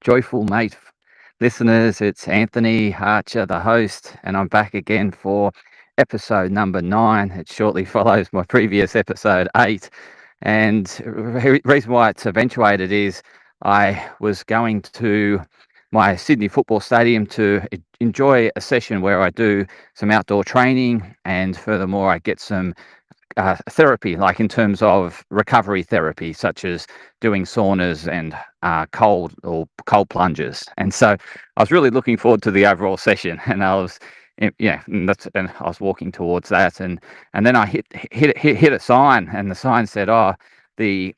Joyful Mate listeners, it's Anthony Archer, the host, and I'm back again for episode number 9. It shortly follows my previous episode 8. And the reason why it's eventuated is I was going to my Sydney football stadium to enjoy a session where I do some outdoor training, and furthermore, I get some therapy, like in terms of recovery therapy, such as doing saunas and cold plunges. And so I was really looking forward to the overall session, and I was, and I was walking towards that, and then I hit a sign, and the sign said, "Oh, the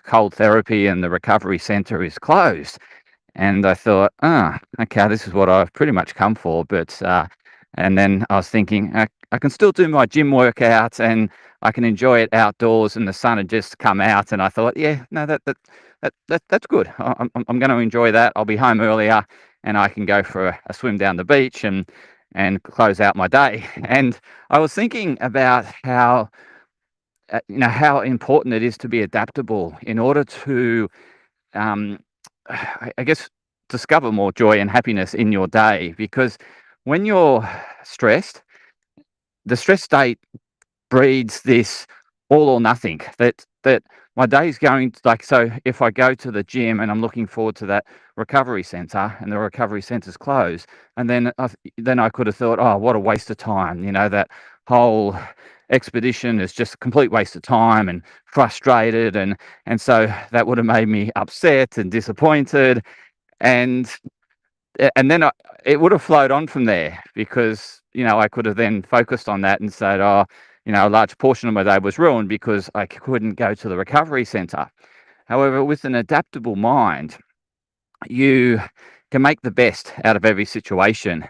cold therapy and the recovery centre is closed." And I thought, okay, this is what I've pretty much come for. But and then I was thinking, I can still do my gym workouts and I can enjoy it outdoors. And the sun had just come out, and I thought, yeah, no, that's good. I'm going to enjoy that. I'll be home earlier, and I can go for a swim down the beach and close out my day. And I was thinking about how important it is to be adaptable in order to um, I guess, discover more joy and happiness in your day. Because when you're stressed, the stress state breeds this all or nothing. That my day's going like, so if I go to the gym and I'm looking forward to that recovery center, and the recovery center's closed, and then I could have thought, oh, what a waste of time. That whole expedition is just a complete waste of time, and frustrated, and so that would have made me upset and disappointed, and then it would have flowed on from there, because I could have then focused on that and said, oh, a large portion of my day was ruined because I couldn't go to the recovery center. However, with an adaptable mind, you can make the best out of every situation.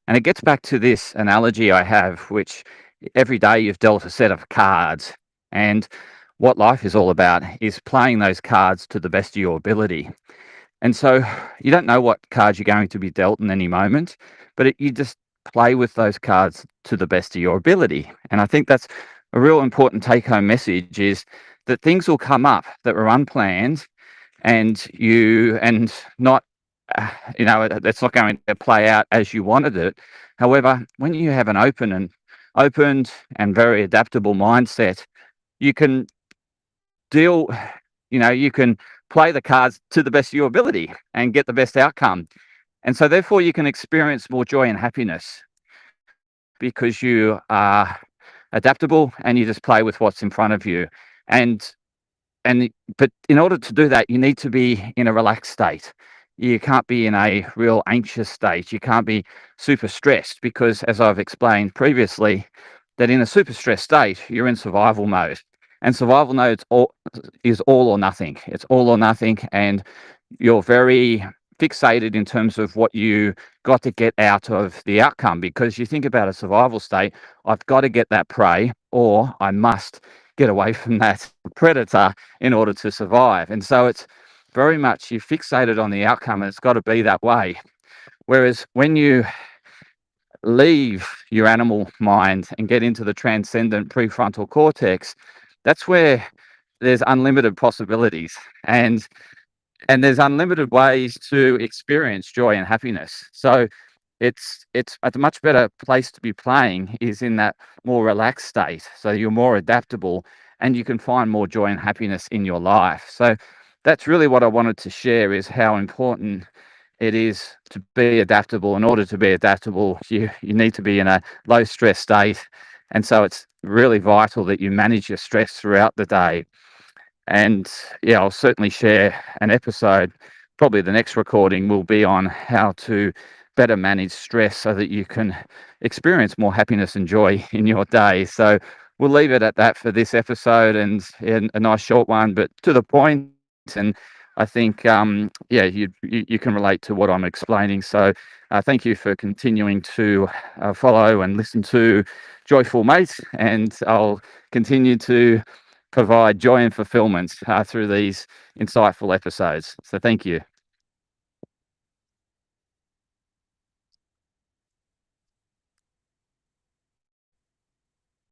And it gets back to this analogy I have, which every day you've dealt a set of cards, and what life is all about is playing those cards to the best of your ability. And so you don't know what cards you're going to be dealt in any moment, but you just play with those cards to the best of your ability. And I think that's a real important take-home message, is that things will come up that were unplanned, and not, that's not going to play out as you wanted it. However, when you have an opened and very adaptable mindset, you can deal, you can play the cards to the best of your ability and get the best outcome. And so therefore you can experience more joy and happiness, because you are adaptable and you just play with what's in front of you. But in order to do that, you need to be in a relaxed state. You can't be in a real anxious state. You can't be super stressed, because, as I've explained previously, that in a super stressed state, you're in survival mode. And survival mode is all or nothing. It's all or nothing, and you're very fixated in terms of what you got to get out of the outcome, because you think about a survival state, I've got to get that prey, or I must get away from that predator in order to survive. And so it's very much, you fixated on the outcome, and it's got to be that way. Whereas when you leave your animal mind and get into the transcendent prefrontal cortex, that's where there's unlimited possibilities, and there's unlimited ways to experience joy and happiness. So it's a much better place to be playing is in that more relaxed state. So you're more adaptable, and you can find more joy and happiness in your life. So that's really what I wanted to share, is how important it is to be adaptable. In order to be adaptable, you need to be in a low stress state. And so it's really vital that you manage your stress throughout the day. And yeah, I'll certainly share an episode. Probably the next recording will be on how to better manage stress so that you can experience more happiness and joy in your day. So we'll leave it at that for this episode, and a nice short one, but to the point. And I think, you can relate to what I'm explaining. So thank you for continuing to follow and listen to Joyful Mate, and I'll continue to provide joy and fulfillment through these insightful episodes. So thank you.